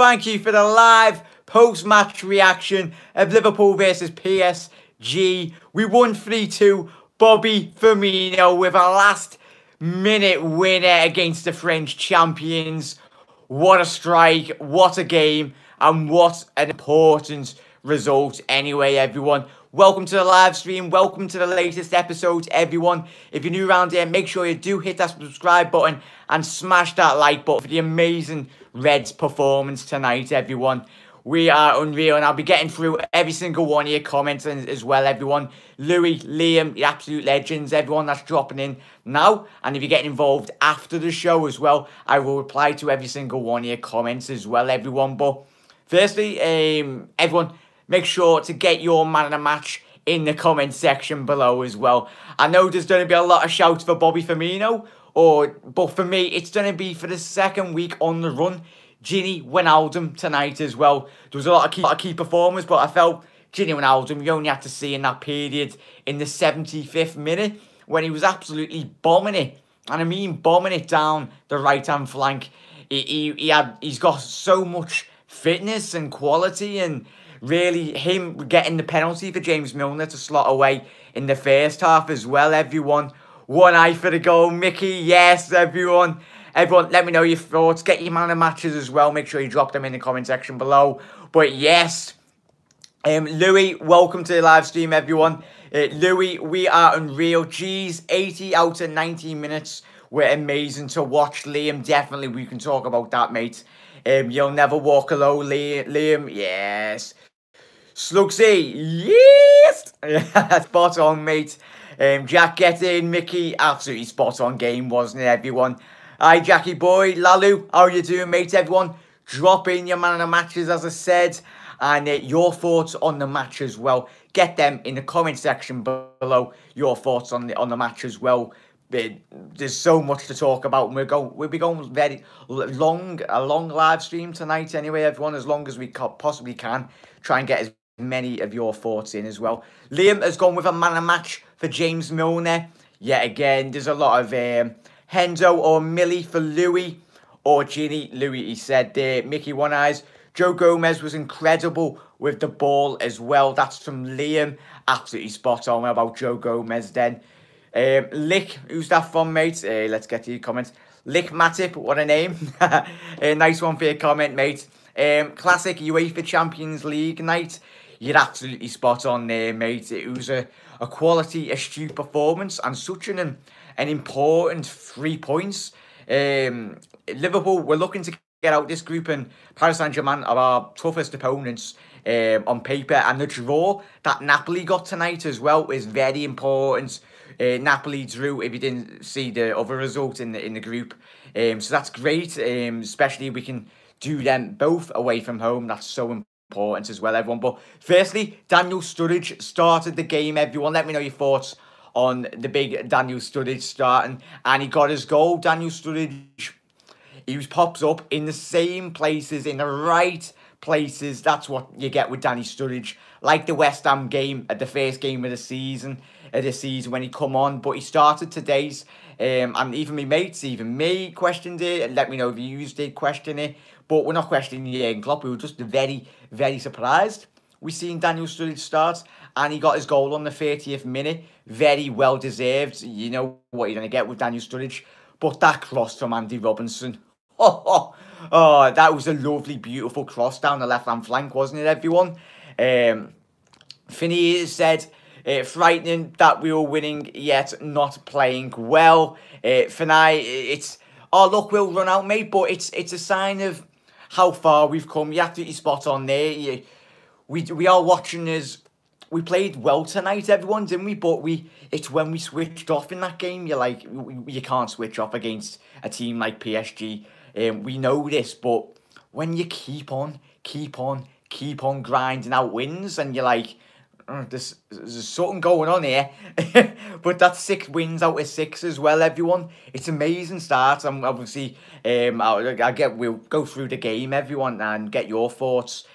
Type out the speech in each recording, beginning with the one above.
thank you for the live post-match reaction of Liverpool versus PSG. We won 3-2. Bobby Firmino with a last-minute winner against the French champions. What a strike, what a game, and what an important result anyway, everyone. Welcome to the live stream. Welcome to the latest episode, everyone. If you're new around here, make sure you do hit that subscribe button and smash that like button for the amazing Reds performance tonight, everyone. We are unreal, and I'll be getting through every single one of your comments as well, everyone. Louis, Liam, the absolute legends, everyone that's dropping in now. And if you're getting involved after the show as well, I will reply to every single one of your comments as well, everyone. But firstly, everyone, make sure to get your man of the match in the comment section below as well. I know there's going to be a lot of shouts for Bobby Firmino, but for me, it's going to be for the second week on the run, Gini Wijnaldum tonight as well. There was a lot of key performers, but I felt Gini Wijnaldum, you only had to see in that period in the 75th minute when he was absolutely bombing it. And I mean bombing it down the right-hand flank. He's got so much fitness and quality, and really him getting the penalty for James Milner to slot away in the first half as well, everyone. One eye for the goal, Mickey, yes, everyone. Everyone, let me know your thoughts. Get your man of matches as well. Make sure you drop them in the comment section below. But yes, Louis, welcome to the live stream, everyone. Louis, we are unreal. Geez, 80 out of 90 minutes were amazing to watch. Liam, definitely, we can talk about that, mate. You'll never walk alone, Liam. Yes. Slugsy, yes. Spot on, mate. Jack, get in. Mickey, absolutely spot on game, wasn't it, everyone? Hi, Jackie boy. Lalu, how you doing, mate? Everyone, drop in your man of the matches, as I said, and your thoughts on the match as well. Get them in the comment section below. Your thoughts on the match as well. There's so much to talk about, and we'll be going very long live stream tonight anyway, everyone, as long as we possibly can. Try and get as many of your thoughts in as well. Liam has gone with a man of match for James Milner. Yet again, there's a lot of Hendo or Millie for Louis or Ginny. Louis, he said there. Mickey One Eyes. Joe Gomez was incredible with the ball as well. That's from Liam. Absolutely spot on about Joe Gomez then. Lick, who's that from, mate? Let's get to your comments. Lick Matip, what a name. Nice one for your comment, mate. Classic UEFA Champions League night. You're absolutely spot on there, mate. It was a quality, astute performance and such an important 3 points. Liverpool were looking to get out this group, and Paris Saint-Germain are our toughest opponents on paper. And the draw that Napoli got tonight as well is very important. Napoli drew, if you didn't see the other result in the group. So that's great, especially if we can do them both away from home. That's so important as well, everyone. But firstly, Daniel Sturridge started the game, everyone. Let me know your thoughts on the big Daniel Sturridge starting. And he got his goal. Daniel Sturridge, he pops up in the same places, in the right places. That's what you get with Danny Sturridge. Like the West Ham game, at the first game of the season, when he come on. But he started today's, and even me mates, even me questioned it. Let me know if you did question it. But we're not questioning Jurgen Klopp. We were just very, very surprised. We seen Daniel Sturridge start, and he got his goal on the 30th minute. Very well deserved. You know what you're going to get with Daniel Sturridge. But that cross from Andy Robinson. Oh, that was a lovely, beautiful cross down the left-hand flank, wasn't it, everyone? Finney said, frightening that we were winning, yet not playing well. Finney, it's our luck will run out, mate, but it's a sign of how far we've come. You're absolutely spot on there. We are watching as we played well tonight, everyone, didn't we? But it's when we switched off in that game, you're like, you can't switch off against a team like PSG. We know this, but when you keep on grinding out wins, and you're like, there's something going on here. But that's 6 wins out of 6 as well, everyone. It's amazing start. And obviously, we'll go through the game, everyone, and get your thoughts.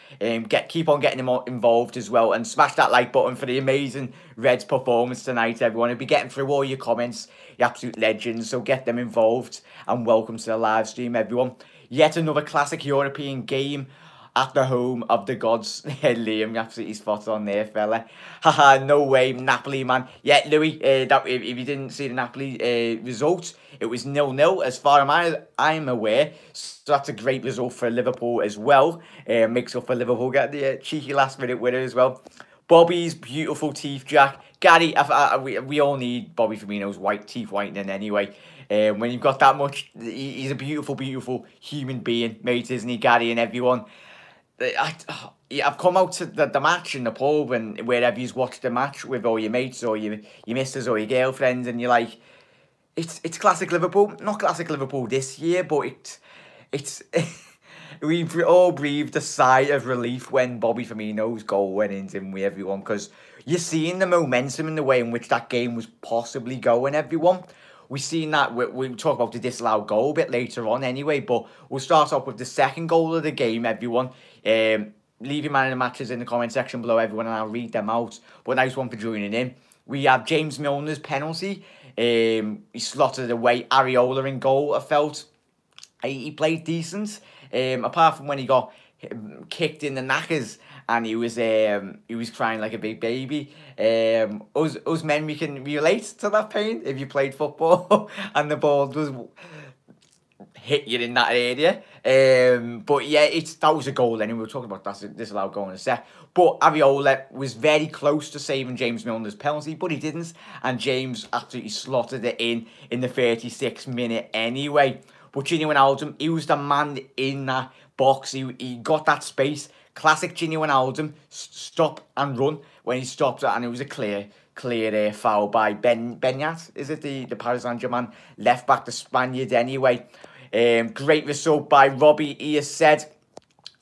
Keep on getting them involved as well, and smash that like button for the amazing Reds performance tonight, everyone. I'll be getting through all your comments, you absolute legends, so get them involved, and welcome to the live stream, everyone. Yet another classic European game at the home of the gods. Liam, you absolutely spot on there, fella. Haha, no way, Napoli, man. Yeah, Louis, if you didn't see the Napoli result, it was 0-0 as far as I'm aware. So that's a great result for Liverpool as well. Makes up for Liverpool getting the cheeky last-minute winner as well. Bobby's beautiful teeth, Jack. Gary, we all need Bobby Firmino's white teeth whitening anyway. When you've got that much, he's a beautiful, beautiful human being, mate, isn't he, Gary, and everyone? I've come out to the match in the pub and wherever you've watched the match with all your mates or your missus or your girlfriends, and you're like, it's classic Liverpool. Not classic Liverpool this year, but it's we've all breathed a sigh of relief when Bobby Firmino's goal went in with everyone, because you're seeing the momentum and the way in which that game was possibly going, everyone. We've seen that, we'll talk about the disallowed goal a bit later on anyway, but we'll start off with the second goal of the game, everyone. Leave your man in the matches in the comment section below, everyone, and I'll read them out. But nice one for joining in. We have James Milner's penalty. He slotted away Areola in goal, I felt. He played decent, apart from when he got kicked in the knackers and he was crying like a big baby. Us men, we can relate to that pain if you played football and the ball does hit you in that area. But yeah, that was a goal anyway. We'll talk about that disallowed goal in a sec. But Areola was very close to saving James Milner's penalty, but he didn't. And James absolutely slotted it in the 36th minute anyway. But Gini Wijnaldum, he was the man in that box. He got that space. Classic Gini Wijnaldum, stop and run when he stopped it, and it was a clear foul by Benyat. Is it the Paris Saint-Germain left back, the Spaniard anyway? Great result by Robbie. He has said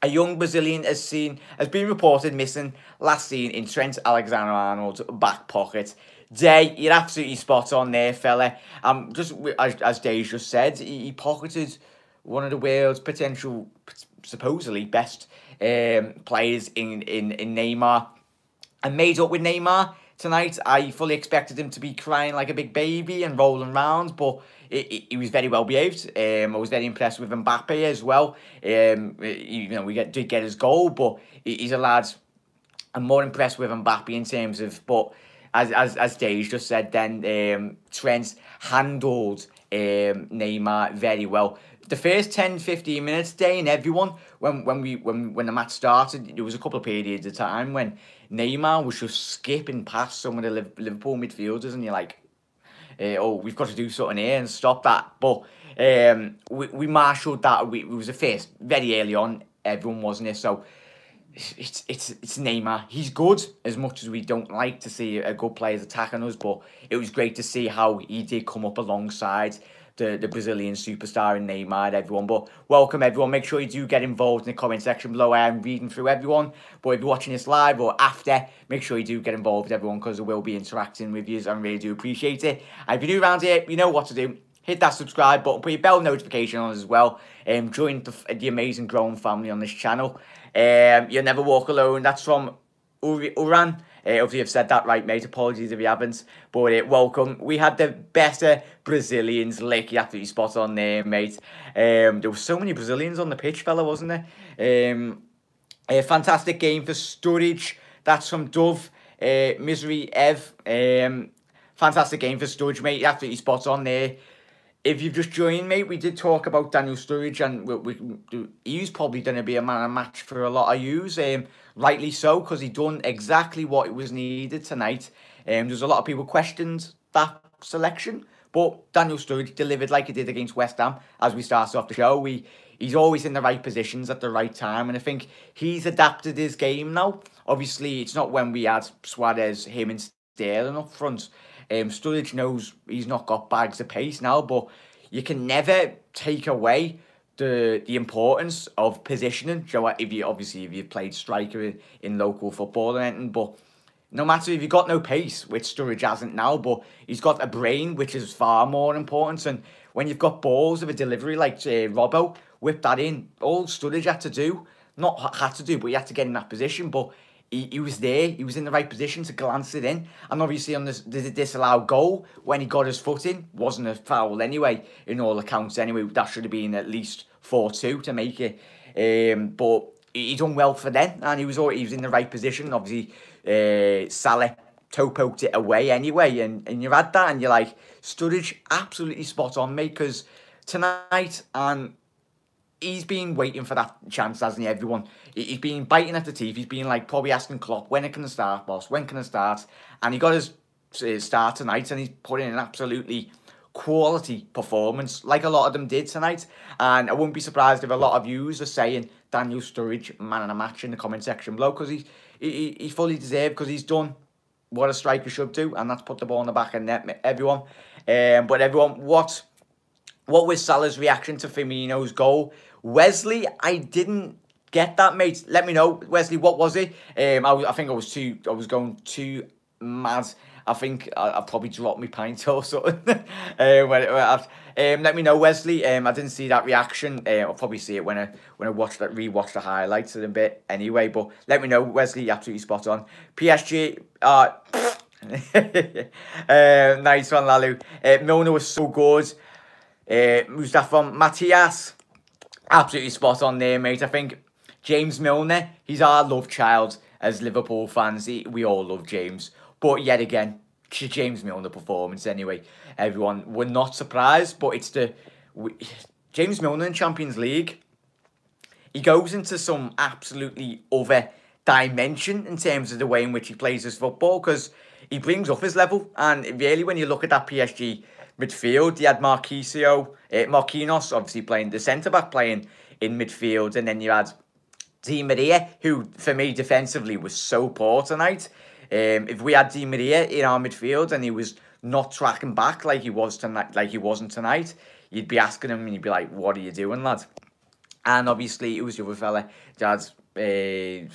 a young Brazilian has been reported missing, last seen in Trent Alexander-Arnold's back pocket. Day, you're absolutely spot on there, fella. Just as Dave just said, he pocketed one of the world's potential, supposedly best players in Neymar, and made up with Neymar tonight. I fully expected him to be crying like a big baby and rolling around, but he was very well behaved. I was very impressed with Mbappe as well. We did get his goal, but he's a lad. I'm more impressed with Mbappe in terms of, but as Dave just said, then Trent handled Neymar very well. The first 10-15 minutes, Day, and everyone, when the match started, there was a couple of periods of time when Neymar was just skipping past some of the Liverpool midfielders, and you're like, oh, we've got to do something here and stop that. But we marshalled that. It was the first very early on. Everyone wasn't it, so it's Neymar. He's good, as much as we don't like to see a good players attacking us, but it was great to see how he did come up alongside the Brazilian superstar in Neymar, everyone. But welcome, everyone. Make sure you do get involved in the comment section below. I am reading through everyone. But if you're watching this live or after, make sure you do get involved, everyone, because I will be interacting with you. I really do appreciate it. And if you're new around here, you know what to do. Hit that subscribe button, put your bell notification on as well. Join the amazing growing family on this channel. You'll never walk alone. That's from Uran. Hopefully you've said that right, mate. Apologies if you haven't. But welcome. We had the better Brazilians lick. You absolutely spot on there, mate. There were so many Brazilians on the pitch, fella, wasn't there? A fantastic game for Sturridge. That's from Dove. Misery Ev. Fantastic game for Sturridge, mate. You absolutely spot on there. If you've just joined, mate, we did talk about Daniel Sturridge, and he's probably going to be a man of match for a lot of yous. Rightly so, because he done exactly what was needed tonight. There's a lot of people questioned that selection, but Daniel Sturridge delivered like he did against West Ham as we started off the show. He's always in the right positions at the right time, and I think he's adapted his game now. Obviously, it's not when we had Suarez, him and Sterling up front. Sturridge knows he's not got bags of pace now, but you can never take away the importance of positioning. If you've played striker in local football or anything, but no matter if you've got no pace, which Sturridge hasn't now, but he's got a brain, which is far more important. And when you've got balls of a delivery like Robbo, whip that in. All Sturridge had to do, but he had to get in that position, but he was there. He was in the right position to glance it in. And obviously on the disallowed goal, when he got his foot in, wasn't a foul anyway, in all accounts anyway. That should have been at least 4-2 to make it. But he done well for them, and he was in the right position. Obviously, Salah toe-poked it away anyway, and you had that, and you're like, Sturridge, absolutely spot on, mate, because tonight, and he's been waiting for that chance, hasn't he, everyone? He's been biting at the teeth. He's been like probably asking Klopp, when can I start, boss? When can I start? And he got his start tonight, and he's put in an absolutely quality performance, like a lot of them did tonight. And I wouldn't be surprised if a lot of yous are saying Daniel Sturridge, man of the match, in the comment section below, because he fully deserved, because he's done what a striker should do, and that's put the ball in the back of net, everyone. But everyone, what was Salah's reaction to Firmino's goal? Wesley, I didn't get that, mate. Let me know, Wesley, what was it? I think I was going too mad. I think I probably dropped my pint or something. Let me know, Wesley. I didn't see that reaction. I'll probably see it when I rewatch the highlights in a bit anyway. But let me know, Wesley. Absolutely spot on. PSG. Nice one, Lalu. Milner was so good. Who's that from? Matthias. Absolutely spot on there, mate. I think James Milner, he's our love child as Liverpool fans. We all love James. But yet again, James Milner performance anyway. Everyone, we're not surprised, but it's James Milner in Champions League. He goes into some absolutely other dimension in terms of the way in which he plays his football, because he brings up his level. And really, when you look at that PSG midfield, you had Marquinhos, obviously playing the centre-back, playing in midfield, and then you had Di Maria, who, for me, defensively was so poor tonight. If we had Di Maria in our midfield and he was not tracking back like he wasn't tonight, you'd be asking him and you'd be like, what are you doing, lad? And obviously, it was the other fella, and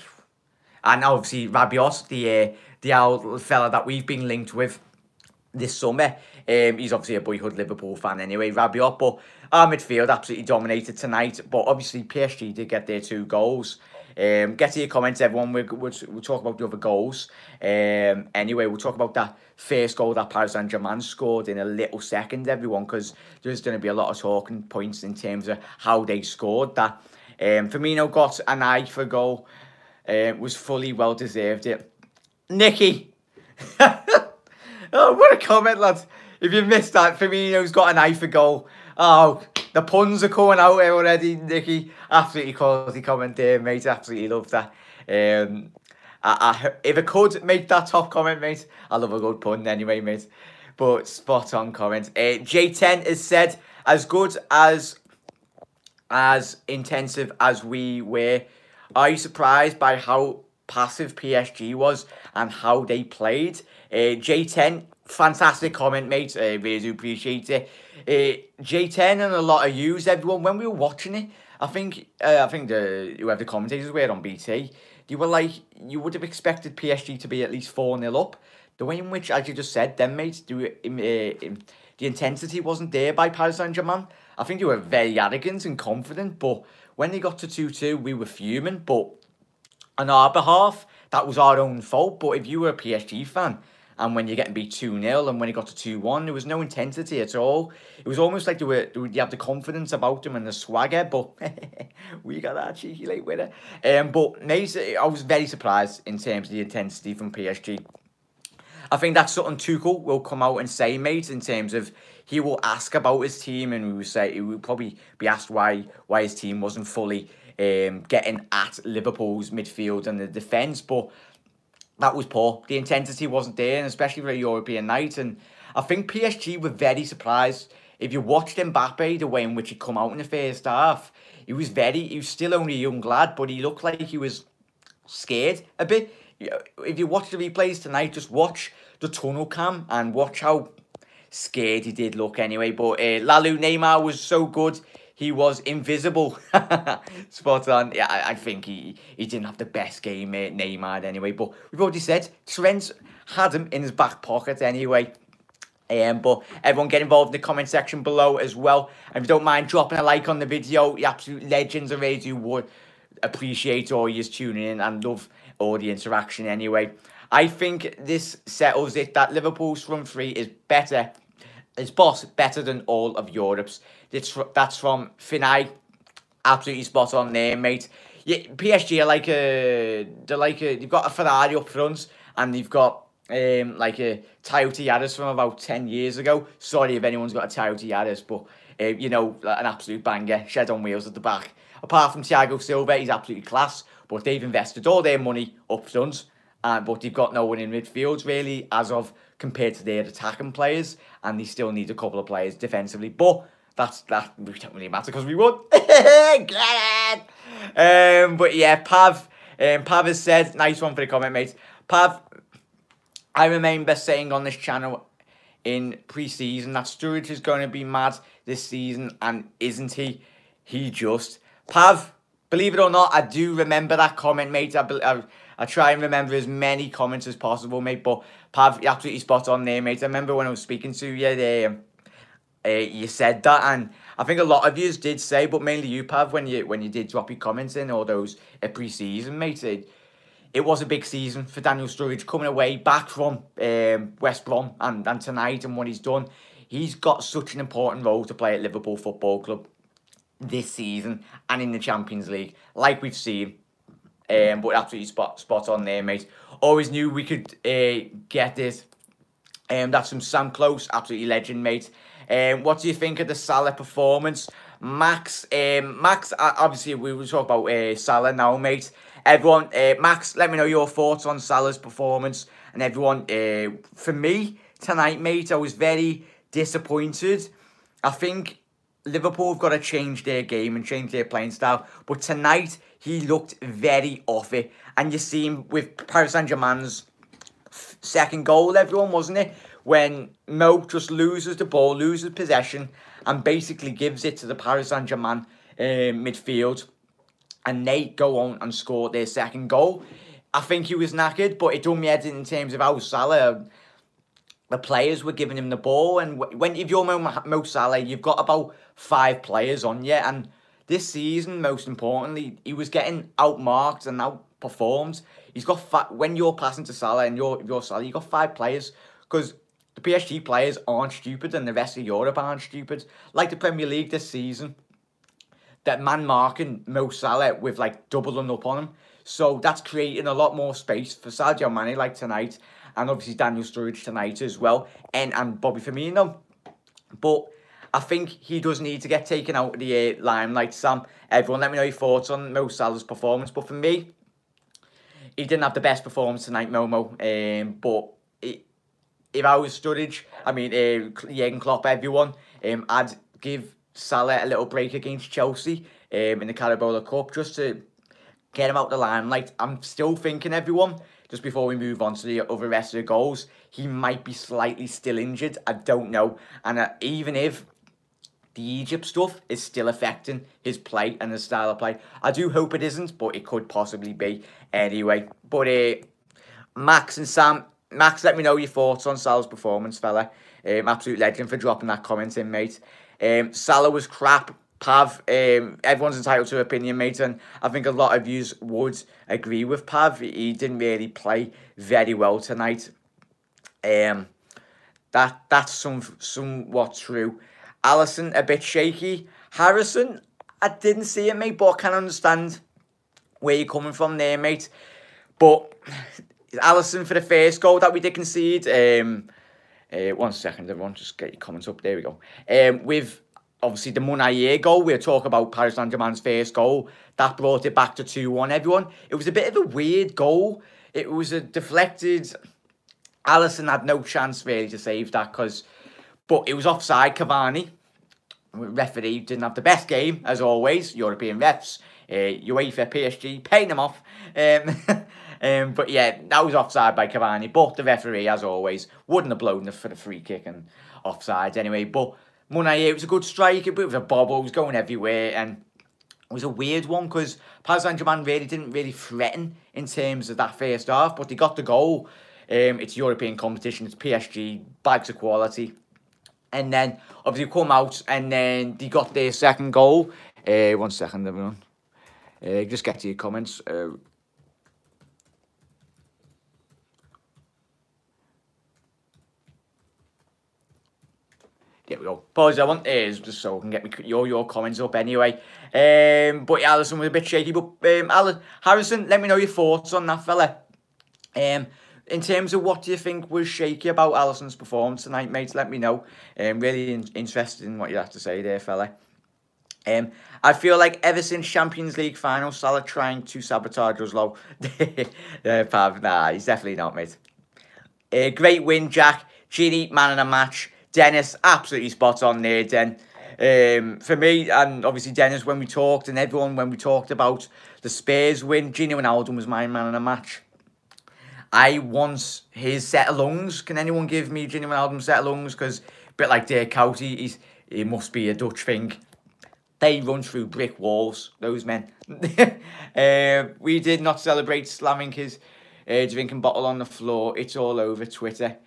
obviously Rabiot, the old fella that we've been linked with this summer. He's obviously a boyhood Liverpool fan anyway, Rabiot, but our midfield absolutely dominated tonight. But obviously PSG did get their 2 goals. Get to your comments, everyone. We'll talk about the other goals. Anyway, we'll talk about that first goal that Paris Saint-Germain scored in a little second, everyone, because there's going to be a lot of talking points in terms of how they scored that. Firmino got an eye for goal. Was fully well deserved it. Nicky. Oh, what a comment, lads. If you missed that, Firmino's got an eye for goal. Oh, the puns are coming out here already, Nicky. Absolutely quality comment there, mate. Absolutely love that. If I could make that top comment, mate, I love a good pun anyway, mate. But spot on comment. J10 has said, as good as intensive as we were, are you surprised by how passive PSG was and how they played? J10, fantastic comment, mate. Really do appreciate it. J10 and a lot of yous, everyone, when we were watching it, I think whoever the commentators were on BT, you were like, you would have expected PSG to be at least 4-0 up. The way in which, as you just said, them mates, the intensity wasn't there by Paris Saint-Germain. I think they were very arrogant and confident, but when they got to 2-2, we were fuming. But on our behalf, that was our own fault. But if you were a PSG fan, and when you're getting beat 2-0, and when it got to 2-1, there was no intensity at all. It was almost like you had the confidence about them and the swagger, but we got that cheeky late winner. But mate, I was very surprised in terms of the intensity from PSG. I think that's something Tuchel will come out and say, mate, in terms of he will ask about his team, and he will probably be asked why his team wasn't fully getting at Liverpool's midfield and the defence, but that was poor. The intensity wasn't there, and especially for a European night. And I think PSG were very surprised. If you watched Mbappe, the way in which he come out in the first half, he was still only a young lad, but he looked like he was scared a bit. If you watch the replays tonight, just watch the tunnel cam and watch how scared he did look anyway. But Lalu, Neymar was so good. He was invisible. Spot on. Yeah, I think he didn't have the best game, Neymar, anyway. But we've already said Trent had him in his back pocket anyway. But everyone get involved in the comment section below as well. And if you don't mind dropping a like on the video, you absolute legends already do would appreciate all you tuning in and love all the interaction anyway. I think this settles it, that Liverpool's front three is better than all of Europe's. That's from Finai. Absolutely spot on there, mate. Yeah, PSG are you've got a Ferrari up front, and you've got like a Toyota Yaris from about 10 years ago. Sorry if anyone's got a Toyota Yaris, but you know, an absolute banger, shed on wheels at the back. Apart from Thiago Silva, he's absolutely class, but they've invested all their money up front, but they've got no one in midfield really as of compared to their attacking players, and they still need a couple of players defensively, but that don't really matter because we won. Get it! But yeah, Pav has said, nice one for the comment, mate. Pav, I remember saying on this channel in pre-season that Sturridge is going to be mad this season, and isn't he? He just... Pav, believe it or not, I do remember that comment, mate. I try and remember as many comments as possible, mate, but Pav, you're absolutely spot on there, mate. I remember when I was speaking to you, you said that, and I think a lot of you did say, but mainly you, Pav, when you did drop your comments in all those pre-season, mate. It was a big season for Daniel Sturridge coming away back from West Brom and tonight and what he's done. He's got such an important role to play at Liverpool Football Club this season and in the Champions League, like we've seen. But absolutely spot on there, mate. Always knew we could get this. That's from Sam Close, absolutely legend, mate. What do you think of the Salah performance? Max, obviously we will talk about Salah now, mate. Everyone, Max, let me know your thoughts on Salah's performance. And everyone, for me, tonight, mate, I was very disappointed. I think Liverpool have got to change their game and change their playing style. But tonight, he looked very off it. And you see him with Paris Saint-Germain's second goal, everyone, wasn't it? When Mo just loses the ball, loses possession, and basically gives it to the Paris Saint-Germain midfield. And they go on and score their second goal. I think he was knackered, but it done me head in terms of how Salah, the players were giving him the ball. And if you're Mo Salah, you've got about 5 players on you. And this season, most importantly, he was getting outmarked and outperformed. He's got when you're passing to Salah and you're Salah, you've got 5 players. Because the PSG players aren't stupid and the rest of Europe aren't stupid. Like the Premier League this season, that man marking Mo Salah with like doubling up on him. So that's creating a lot more space for Sadio Mane like tonight. And obviously Daniel Sturridge tonight as well. And Bobby Firmino. But I think he does need to get taken out of the limelight, Sam. Everyone, let me know your thoughts on Mo Salah's performance. But for me, he didn't have the best performance tonight, Momo. But if I was Sturridge, I mean, Jurgen Klopp, everyone, I'd give Salah a little break against Chelsea in the Carabao Cup just to get him out the limelight. I'm still thinking, everyone, just before we move on to the other rest of the goals, he might be slightly still injured. I don't know. And even if the Egypt stuff is still affecting his play and his style of play, I do hope it isn't, but it could possibly be anyway. But Max and Sam, Max, let me know your thoughts on Salah's performance, fella. Absolute legend for dropping that comment in, mate. Salah was crap. Pav, everyone's entitled to an opinion, mate, and I think a lot of yous would agree with Pav. He didn't really play very well tonight. That's somewhat true. Alisson, a bit shaky. Harrison, I didn't see it, mate, but I can understand where you're coming from there, mate. But Alisson for the first goal that we did concede. 1 second, everyone, just get your comments up. There we go. With obviously the Monaye goal, we'll talk about Paris Saint-Germain's first goal. That brought it back to 2-1, everyone. It was a bit of a weird goal. It was a deflected... Alisson had no chance really to save that, but it was offside. Cavani, referee, didn't have the best game, as always. European refs, UEFA, PSG, paying them off. But yeah, that was offside by Cavani. But the referee, as always, wouldn't have blown for the free kick and offsides anyway. But Monaye, it was a good strike. It was a bobble. It was going everywhere. And it was a weird one because Paris Saint-Germain didn't really threaten in terms of that first half. But they got the goal. It's European competition. It's PSG. Bags of quality. And then, obviously, come out. And then they got their second goal. 1 second, everyone. Just get to your comments. There we go. Pause. I want is just so I can get your comments up anyway. But yeah, Alisson was a bit shaky. But Harrison, let me know your thoughts on that fella. In terms of what do you think was shaky about Alisson's performance tonight, mate? Let me know. Really interested in what you have to say there, fella. I feel like ever since Champions League final, Salah trying to sabotage us low. Nah, he's definitely not, mate. Great win, Jack. Gini, man of the match. Dennis, absolutely spot on there, Den. For me, and obviously Dennis, when we talked, and everyone, when we talked about the Spurs win, Gini Wijnaldum was my man of the match. I want his set of lungs. Can anyone give me Gini Wijnaldum's set of lungs? Because a bit like Dirk Kuyt, he must be a Dutch thing. They run through brick walls, those men. We did not celebrate slamming his drinking bottle on the floor. It's all over Twitter.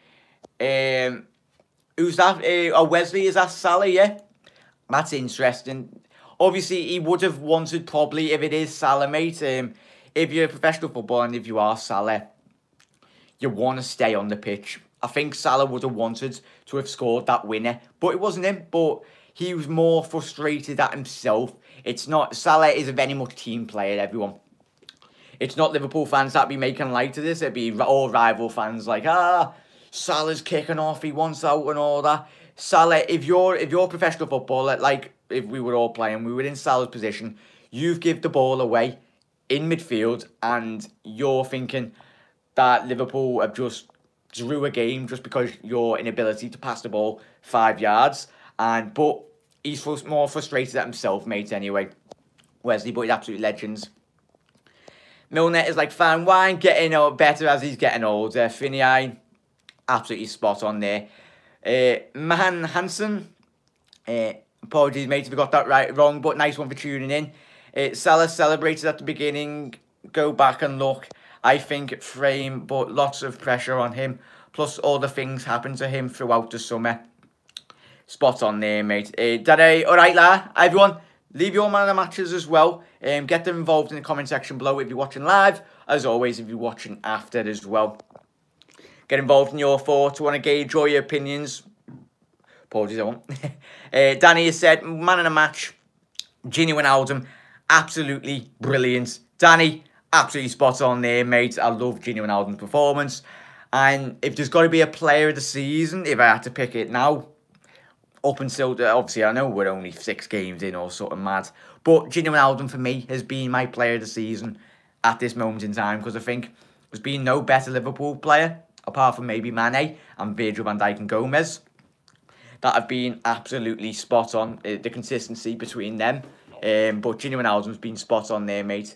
Who's that? Wesley, is that Salah, yeah? That's interesting. Obviously, he would have wanted probably, if it is Salah, mate, if you're a professional footballer and if you are Salah, you want to stay on the pitch. I think Salah would have wanted to have scored that winner, but it wasn't him. But he was more frustrated at himself. It's not, Salah is a very much team player, everyone. It's not Liverpool fans that be making light of this. It'd be all rival fans like, Salah's kicking off, he wants out and all that. Salah, if you're a professional footballer, like if we were all playing, we were in Salah's position, you've given the ball away in midfield and you're thinking that Liverpool have just drew a game just because your inability to pass the ball 5 yards. But he's more frustrated at himself, mate, anyway. Wesley, but he's absolute legends. Milner is like fine wine, getting better as he's getting older. Finney, absolutely spot on there. Mahan Hansen, apologies, mate, if I got that wrong, but nice one for tuning in. Salah celebrated at the beginning. Go back and look. I think frame, but lots of pressure on him. Plus all the things happened to him throughout the summer. Spot on there, mate. Alright, everyone, leave your man of the matches as well. Get them involved in the comment section below if you're watching live. As always, if you're watching after as well. Get involved in your thoughts. Want to gauge all your opinions. Apologies, I won't. Danny has said, man of the match, Gini Wijnaldum, absolutely brilliant. Danny, absolutely spot on there, mate. I love Gini Wijnaldum's performance. And if there's got to be a player of the season, if I had to pick it now, up until, obviously, I know we're only 6 games in or something mad, but Gini Wijnaldum, for me, has been my player of the season at this moment in time, because I think there's been no better Liverpool player, apart from maybe Mane and Virgil van Dijk and Gomez, that have been absolutely spot on, the consistency between them. But Gini Wijnaldum's been spot on there, mate.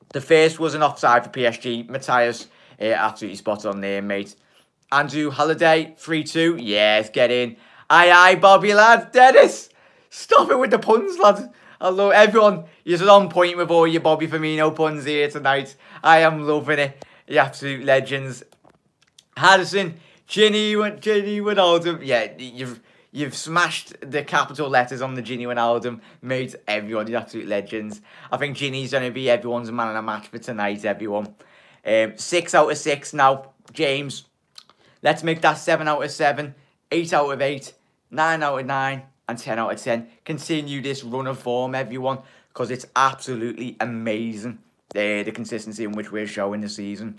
The first was an offside for PSG. Matthias, absolutely spot on there, mate. Andrew Halliday, 3-2. Yes, get in. Aye, Bobby, lad. Dennis, stop it with the puns, lad. I love everyone. You're on point with all your Bobby Firmino puns here tonight. I am loving it. The absolute legends. Harrison, Gini Wijnaldum. Yeah, you've smashed the capital letters on the Gini Wijnaldum, mate. Everyone, you're absolute legends. I think Gini's going to be everyone's man of the match for tonight, everyone. 6 out of 6 now. James, let's make that 7 out of 7. 8 out of 8, 9 out of 9, and 10 out of 10. Continue this run of form, everyone, because it's absolutely amazing, the consistency in which we're showing this season.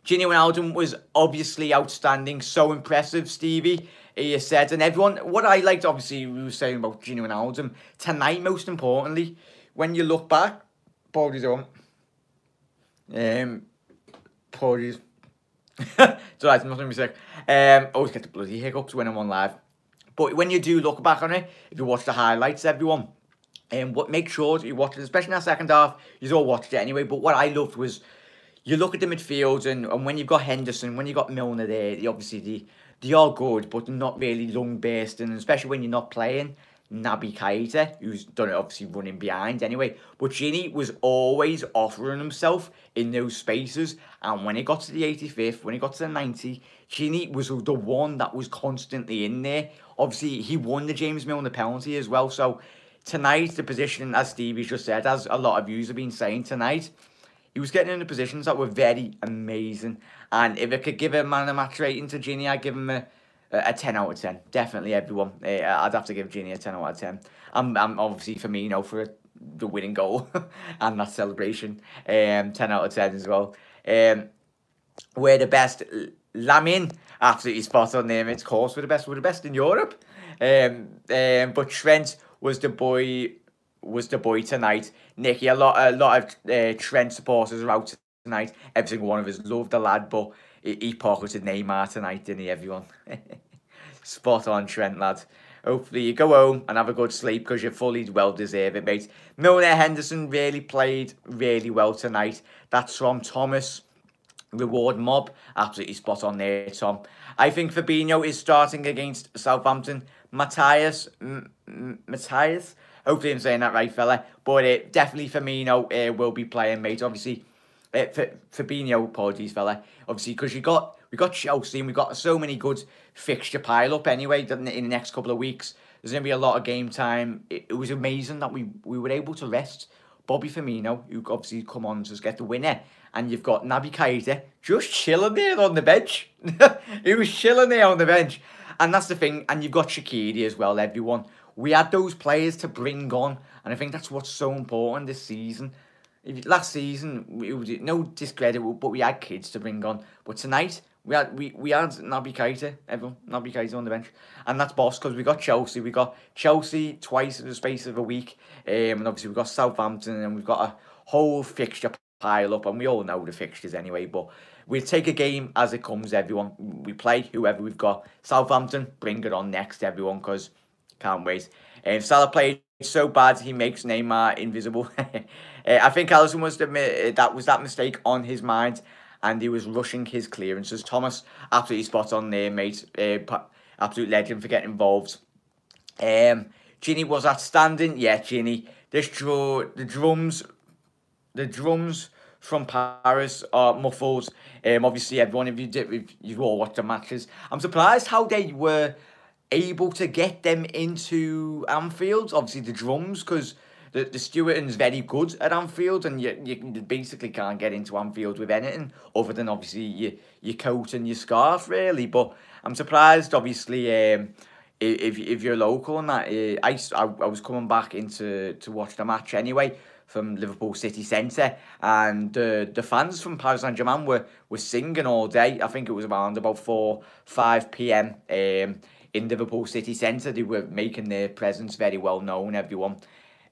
Gini Wijnaldum was obviously outstanding, so impressive, Stevie, he said. And everyone, what I liked, obviously, we were saying about Gini Wijnaldum, tonight, most importantly, when you look back, apologies, apologies. It's alright, I'm not going to be sick. Always get the bloody hiccups when I'm on live. But when you do look back on it, if you watch the highlights, everyone, make sure that you watch it, especially in that second half. You all watched it anyway. But what I loved was, you look at the midfield, and when you've got Henderson, when you've got Milner there, obviously they are good, but they're not really lung bursting, especially when you're not playing Naby Keita, who's done it obviously running behind anyway. But Gini was always offering himself in those spaces, and when it got to the 85th, when it got to the 90, Gini was the one that was constantly in there. Obviously, he won the James Milner penalty as well. So tonight, the position, as Stevie's just said, as a lot of yous have been saying tonight, he was getting in the positions that were very amazing. And if I could give a man of the match rating to Gini, I'd give him a A 10 out of 10, definitely everyone. I'd have to give Gini a 10 out of 10. I'm obviously Firmino for the winning goal and that celebration. 10 out of 10 as well. We're the best. Lamin, absolutely spot on there. Of course, we're the best. We're the best in Europe. But Trent was the boy. Was the boy tonight. Nicky, a lot of Trent supporters are out tonight. Every single one of us loved the lad, but he pocketed Neymar tonight, didn't he, everyone? Spot on, Trent, lad. Hopefully you go home and have a good sleep because you fully well deserve it, mate. Milner Henderson really played really well tonight. That's from Thomas. Reward Mob, absolutely spot on there, Tom. I think Fabinho is starting against Southampton. Matthias, hopefully I'm saying that right, fella. But definitely Firmino will be playing, mate. Obviously, Fabinho, apologies, fella. Obviously, because we got Chelsea and we got so many good fixture pile up anyway in the next couple of weeks. There's going to be a lot of game time. It was amazing that we were able to rest Bobby Firmino, who obviously come on to get the winner. And you've got Naby Keita just chilling there on the bench. He was chilling there on the bench. And that's the thing. And you've got Shaqiri as well, everyone. We had those players to bring on. And I think that's what's so important this season. Last season, it was no discredit, but we had kids to bring on. But tonight, we had Naby Keita, everyone, Naby Keita on the bench. And that's boss, because we got Chelsea. We got Chelsea twice in the space of a week. And obviously, we've got Southampton, and we've got a whole fixture pile up, and we all know the fixtures anyway, but we'll take a game as it comes, everyone. We play whoever we've got. Southampton, bring it on next, everyone, because can't wait. Salah played so bad, he makes Neymar invisible. I think Alisson was that mistake on his mind, and he was rushing his clearances. Thomas, absolutely spot on there, mate. Absolute legend for getting involved. Ginny, was that standing? Yeah, Ginny. The drums from Paris are muffled. Obviously, everyone, if you've all watched the matches, I'm surprised how they were able to get them into Anfield. Obviously, the drums, because the stewarding's very good at Anfield, and you basically can't get into Anfield with anything other than obviously your coat and your scarf, really. But I'm surprised, obviously, if you're local and that. I was coming back to watch the match anyway from Liverpool city centre, and the fans from Paris Saint-Germain were singing all day. I think it was around about 5 p.m. In Liverpool city centre. They were making their presence very well known, everyone.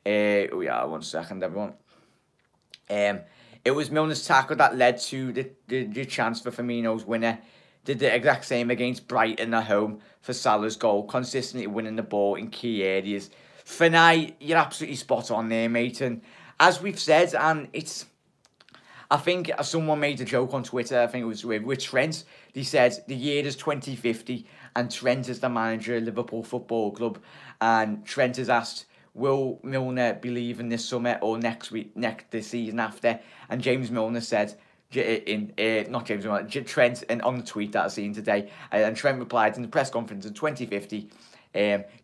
Oh yeah, 1 second, everyone. It was Milner's tackle that led to the chance for Firmino's winner. Did the exact same against Brighton at home for Salah's goal, consistently winning the ball in key areas. Finai, you're absolutely spot on there, mate. And as we've said, and I think someone made a joke on Twitter, I think it was with Trent. They said the year is 2050 and Trent is the manager of Liverpool Football Club. And Trent has asked, will Milner be leaving this summer or the season after? And James Milner said, Trent, and on the tweet that I've seen today, and Trent replied in the press conference in 2050,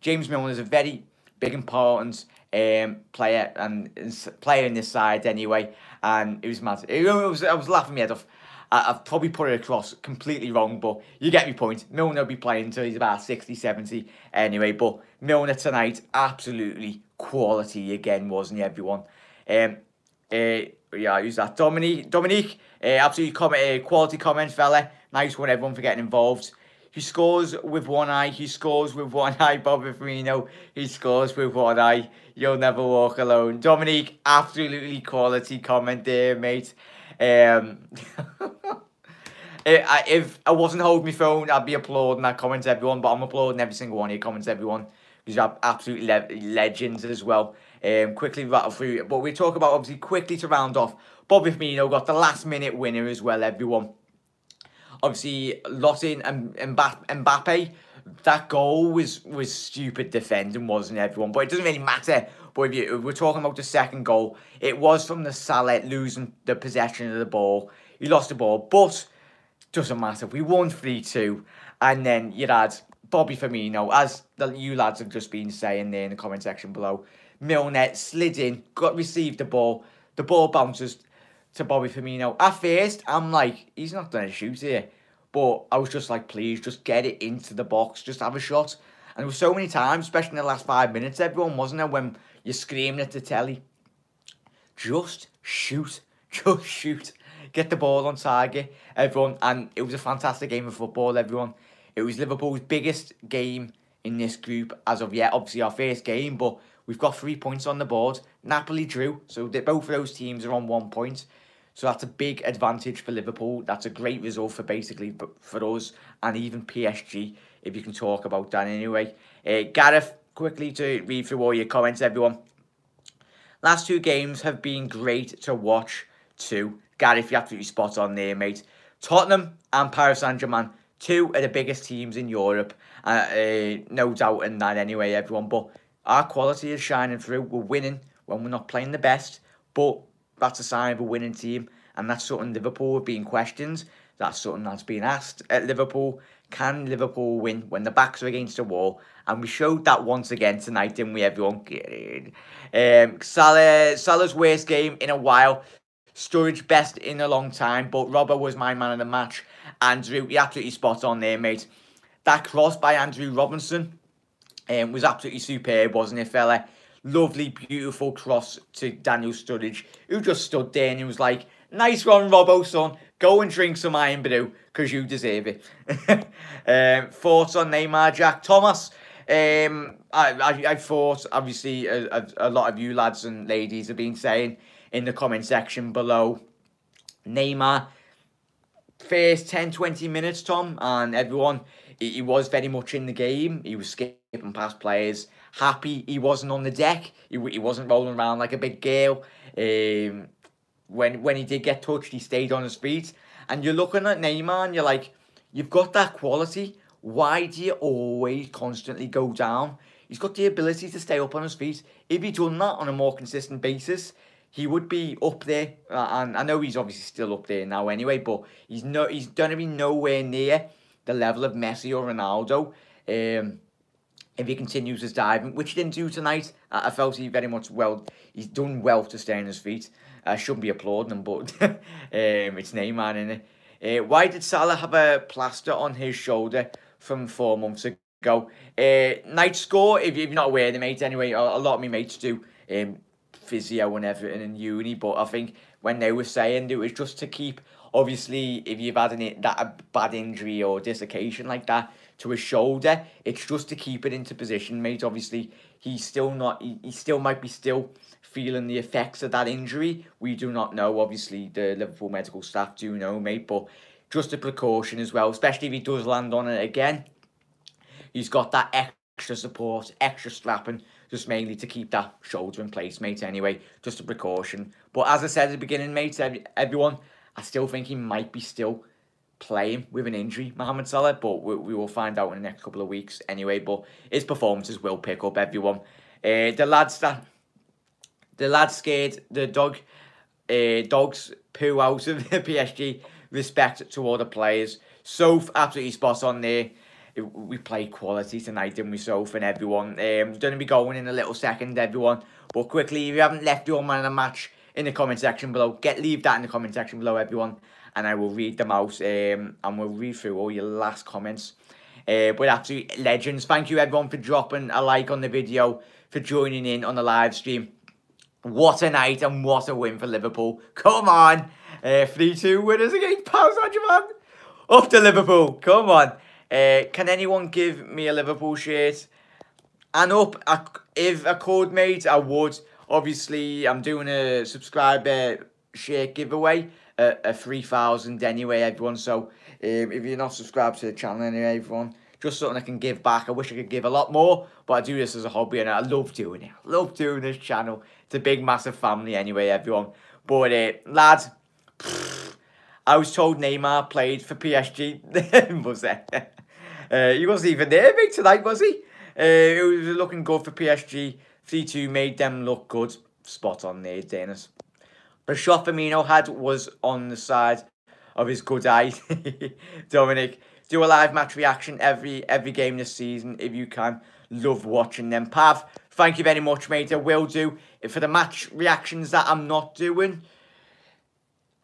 James Milner is a very big important player in this side anyway, and it was mad. I was laughing my head off. I've probably put it across completely wrong, but you get my point. Milner will be playing until he's about 60, 70 anyway, but Milner tonight, absolutely quality again, wasn't he, everyone? Yeah, who's that? Dominique, absolutely quality comment, fella. Nice one, everyone, for getting involved. He scores with one eye. He scores with one eye, Bobby Firmino. He scores with one eye. You'll never walk alone. Dominique, absolutely quality comment there, mate. If I wasn't holding my phone, I'd be applauding that comment, everyone. But I'm applauding every single one of your comments, everyone. Because you're absolute legends as well. Quickly rattle through. But we talk about, obviously, quickly to round off. Bobby Firmino got the last-minute winner as well, everyone. Obviously, Lottin and Mbappe, that goal was stupid defending, wasn't it, everyone? But it doesn't really matter. But if we're talking about the second goal, it was from the Salah losing the possession of the ball. He lost the ball, but doesn't matter. We won 3-2. And then you had Bobby Firmino, as you lads have just been saying there in the comment section below. Milner slid in, received the ball. The ball bounces to Bobby Firmino. At first, I'm like, he's not going to shoot here. But I was just like, please, just get it into the box. Just have a shot. And there were so many times, especially in the last 5 minutes, everyone, wasn't there, when you're screaming at the telly, just shoot. Just shoot. Get the ball on target, everyone. And it was a fantastic game of football, everyone. It was Liverpool's biggest game in this group as of yet. Obviously, our first game, but we've got 3 points on the board. Napoli drew, so both of those teams are on 1 point. So that's a big advantage for Liverpool. That's a great result for basically for us and even PSG, if you can talk about that anyway. Gareth, quickly to read through all your comments, everyone. Last 2 games have been great to watch too. Gareth, you're absolutely spot on there, mate. Tottenham and Paris Saint-Germain, 2 of the biggest teams in Europe. No doubt in that anyway, everyone. But our quality is shining through. We're winning when we're not playing the best, but that's a sign of a winning team, and that's something Liverpool have been questioned. That's something that's been asked at Liverpool. Can Liverpool win when the backs are against the wall? And we showed that once again tonight, didn't we, everyone? Salah's worst game in a while. Sturridge best in a long time, but Robbo was my man of the match. Andrew, you're absolutely spot on there, mate. That cross by Andrew Robinson was absolutely superb, wasn't it, fella? Lovely, beautiful cross to Daniel Sturridge, who just stood there and he was like, nice one, Robbo, son. Go and drink some Iron Brew, because you deserve it. Thoughts on Neymar, Jack Thomas? I thought, obviously, a lot of you lads and ladies have been saying in the comment section below, Neymar, first 10-20 minutes, Tom, and everyone, he was very much in the game. He was skipping past players. Happy he wasn't on the deck. He wasn't rolling around like a big girl. When he did get touched, he stayed on his feet. And you're looking at Neymar and you're like, you've got that quality. Why do you always constantly go down? He's got the ability to stay up on his feet. If he'd done that on a more consistent basis, he would be up there. And I know he's obviously still up there now anyway, but he's going to be nowhere near the level of Messi or Ronaldo. If he continues his diving, which he didn't do tonight. I felt he very much he's done well to stay on his feet. I shouldn't be applauding him, but it's Neymar, isn't it? Why did Salah have a plaster on his shoulder from 4 months ago? Night score, if you're not aware of the mate anyway, a lot of my mates do physio and everything in uni, but I think when they were saying it was just to keep, obviously, if you've had a bad injury or dislocation like that to his shoulder, it's just to keep it into position, mate. Obviously, he still might be feeling the effects of that injury. We do not know. Obviously, the Liverpool medical staff do know, mate, but just a precaution as well, especially if he does land on it again. He's got that extra support, extra strapping, just mainly to keep that shoulder in place, mate, anyway. Just a precaution. But as I said at the beginning, mate, everyone, I still think he might be still playing with an injury, Mohamed Salah, but we will find out in the next couple of weeks anyway. But his performances will pick up, everyone. The lads scared the dogs poo out of the PSG. Respect to all the players. Soph, absolutely spot on there. We played quality tonight, didn't we, Soph, and everyone? Going to be going in a little second, everyone. But quickly, if you haven't left your man of the match in the comment section below, leave that in the comment section below, everyone, and I will read them out, and we'll read through all your last comments. But absolute legends. Thank you, everyone, for dropping a like on the video, for joining in on the live stream. What a night and what a win for Liverpool. Come on. 3-2 winners against Paris Saint-Germain. Up to Liverpool. Come on. Can anyone give me a Liverpool shirt? And if I could, mate, I would. Obviously, I'm doing a subscriber shirt giveaway at 3,000 anyway, everyone. So if you're not subscribed to the channel anyway, everyone, just something I can give back. I wish I could give a lot more, but I do this as a hobby and I love doing it. I love doing this channel. It's a big, massive family anyway, everyone. But lads, I was told Neymar played for PSG. Was it? He wasn't even there, mate, tonight, was he? He was looking good for PSG. 3-2 made them look good. Spot on there, Dennis. The shot Firmino had was on the side of his good eye. Dominic, do a live match reaction every game this season if you can. Love watching them. Pav, thank you very much, mate. I will do. For the match reactions that I'm not doing,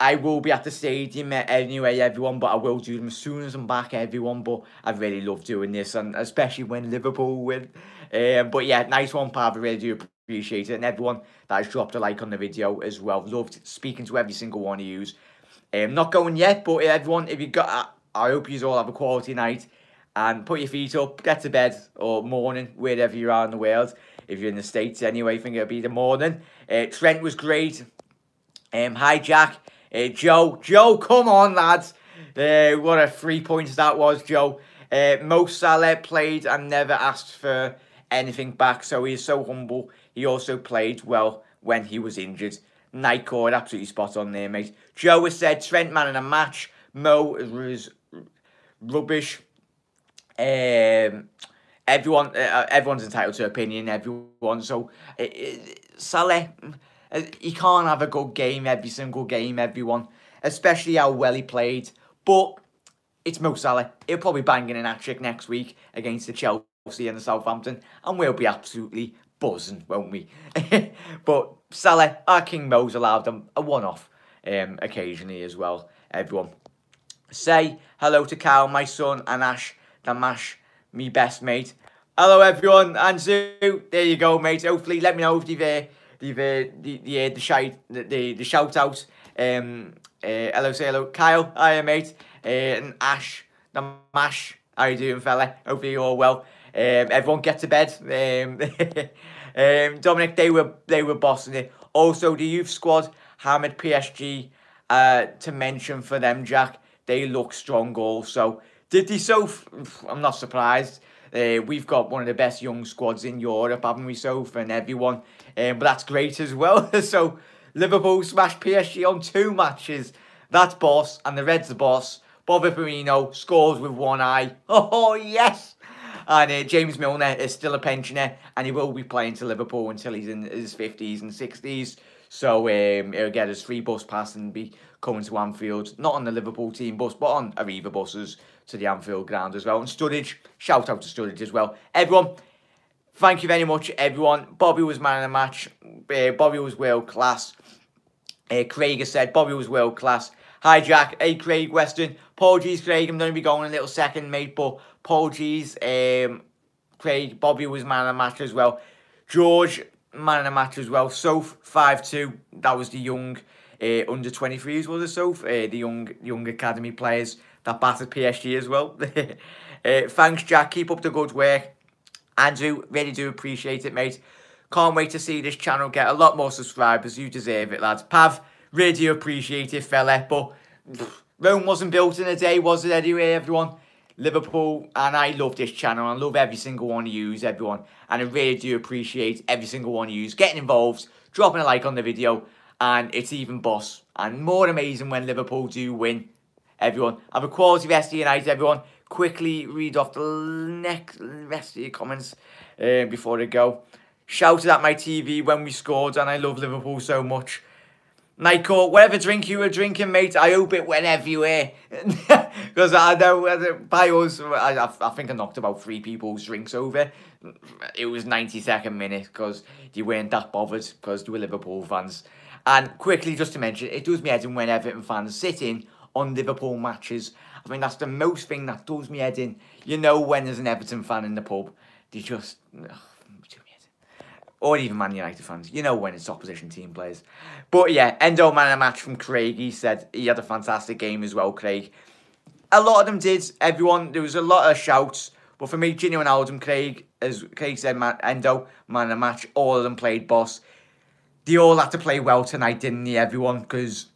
I will be at the stadium anyway, everyone, but I will do them as soon as I'm back, everyone. But I really love doing this, and especially when Liverpool win. But yeah, nice one, Pav. I really do appreciate it. And everyone that has dropped a like on the video as well. Loved speaking to every single one of you. Not going yet, but everyone, if you got, I hope you all have a quality night. And put your feet up, get to bed, or morning, wherever you are in the world. If you're in the States anyway, I think it'll be the morning. Trent was great. Hi, Jack. Joe, come on, lads. What a 3 points that was, Joe. Mo Salah played and never asked for anything back, so he is so humble. He also played well when he was injured. Night cord, absolutely spot on there, mate. Joe has said Trent man in a match. Mo was rubbish. Everyone's entitled to opinion, everyone. So Salah, he can't have a good game every single game, everyone. Especially how well he played. But it's Mo Salah. He'll probably bang in an hat-trick next week against the Chelsea and the Southampton, and we'll be absolutely buzzing, won't we? But Salah, our King Mo's allowed him a one-off occasionally as well, everyone. Say hello to Kyle, my son, and Ash, the mash, me best mate. Hello everyone, and Sue, there you go, mate. Hopefully, let me know if you've the shout out. Hello, say hello, Kyle. Hiya, mate. And Ash, the mash. How you doing, fella? Hopefully you're all well. Everyone get to bed. Dominic, they were bossing it. Also, the youth squad, Hamid, PSG, to mention for them, Jack. They look strong also. Did they so? I'm not surprised. We've got one of the best young squads in Europe, haven't we, Soph, and everyone. But that's great as well. So Liverpool smashed PSG on 2 matches. That's boss, and the Reds the boss. Bobby Firmino scores with one eye. Oh, yes. And James Milner is still a pensioner, and he will be playing to Liverpool until he's in his 50s and 60s. So he'll get his free bus pass and be coming to Anfield. Not on the Liverpool team bus, but on Arriva buses to the Anfield ground as well. And Sturridge, shout out to Sturridge as well. Everyone, thank you very much, everyone. Bobby was man of the match. Bobby was world class. Craig has said Bobby was world class. Hi, Jack. Hey, Craig Weston. Apologies, Craig. I'm going to be going in a little second, mate, but apologies. Craig, Bobby was man of the match as well. George, man of the match as well. Soph, 5-2. That was the young under 23s, was it, Soph? The young academy players that battered PSG as well. Thanks, Jack. Keep up the good work. Andrew, really do appreciate it, mate. Can't wait to see this channel get a lot more subscribers. You deserve it, lads. Pav, really do appreciate it, fella. But Rome wasn't built in a day, was it, anyway, everyone? Liverpool, and I love this channel. I love every single one of you, everyone. And I really do appreciate every single one of you getting involved, dropping a like on the video, and it's even boss. And more amazing when Liverpool do win, everyone. Have a quality rest of your night, everyone. Quickly read off the next rest of your comments before I go. Shouted at my TV when we scored, and I love Liverpool so much. Night Court, whatever drink you were drinking, mate, I hope it went everywhere. Because I know, by us, I think I knocked about 3 people's drinks over. It was 92nd minute, because they weren't that bothered, because they were Liverpool fans. And quickly, just to mention, it does me head in when Everton fans sit in on Liverpool matches. I mean, that's the most thing that does me head in. You know, when there's an Everton fan in the pub, they just... Or even Man United fans. You know when it's opposition team players. But yeah, Endo man of the match from Craig. He said he had a fantastic game as well, Craig. A lot of them did, everyone. There was a lot of shouts. But for me, Gino and Alden, Craig, as Craig said, Endo, man of the match. All of them played boss. They all had to play well tonight, didn't they, everyone? Because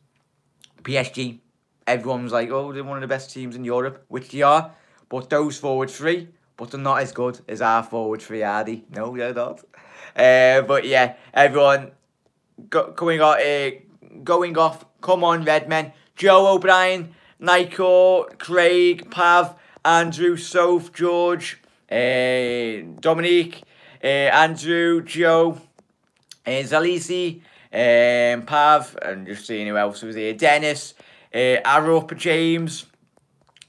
PSG, everyone was like, oh, they're one of the best teams in Europe, which they are. But those forward 3, but they're not as good as our forward 3, are they? No, they're not. But yeah, everyone going off. Come on, Redmen. Joe O'Brien, Nico, Craig, Pav, Andrew, Soph, George, Dominique, Andrew, Joe, Zalisi, Pav, and just seeing who else was here. Dennis, Arup, James,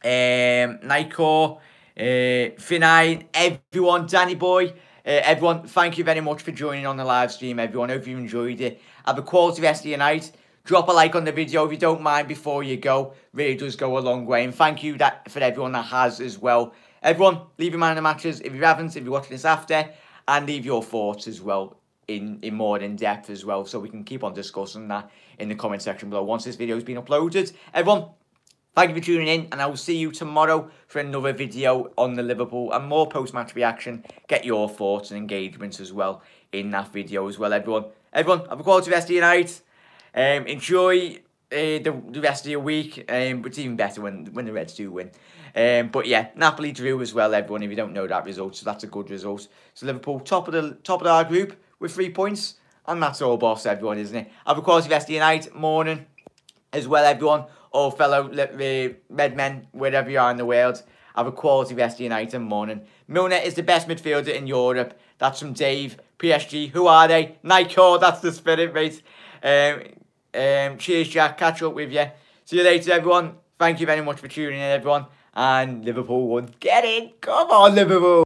Nico, Finine, everyone, Danny Boy. Everyone, thank you very much for joining on the live stream, everyone. Hope you enjoyed it. Have a quality rest of your night. Drop a like on the video if you don't mind before you go. Really does go a long way. And thank you for everyone that has as well. Everyone, leave your man in the matches if you haven't, if you're watching this after. And leave your thoughts as well in more in depth as well. So we can keep on discussing that in the comment section below once this video has been uploaded. Everyone, thank you for tuning in. And I will see you tomorrow for another video on the Liverpool and more post-match reaction. Get your thoughts and engagements as well in that video as well, everyone. Everyone, have a quality rest of your night. Enjoy the rest of your week. But it's even better when the Reds do win. But yeah, Napoli drew as well, everyone, if you don't know that result. So that's a good result. So Liverpool, top of our group with 3 points. And that's all boss, everyone, isn't it? Have a quality rest of your night, morning as well, everyone. All fellow red men, wherever you are in the world. Have a quality rest of your night and morning. Milner is the best midfielder in Europe. That's from Dave. PSG, who are they? Nike, that's the spirit, mate. Cheers, Jack. Catch up with you. See you later, everyone. Thank you very much for tuning in, everyone. And Liverpool won. Get in. Come on, Liverpool.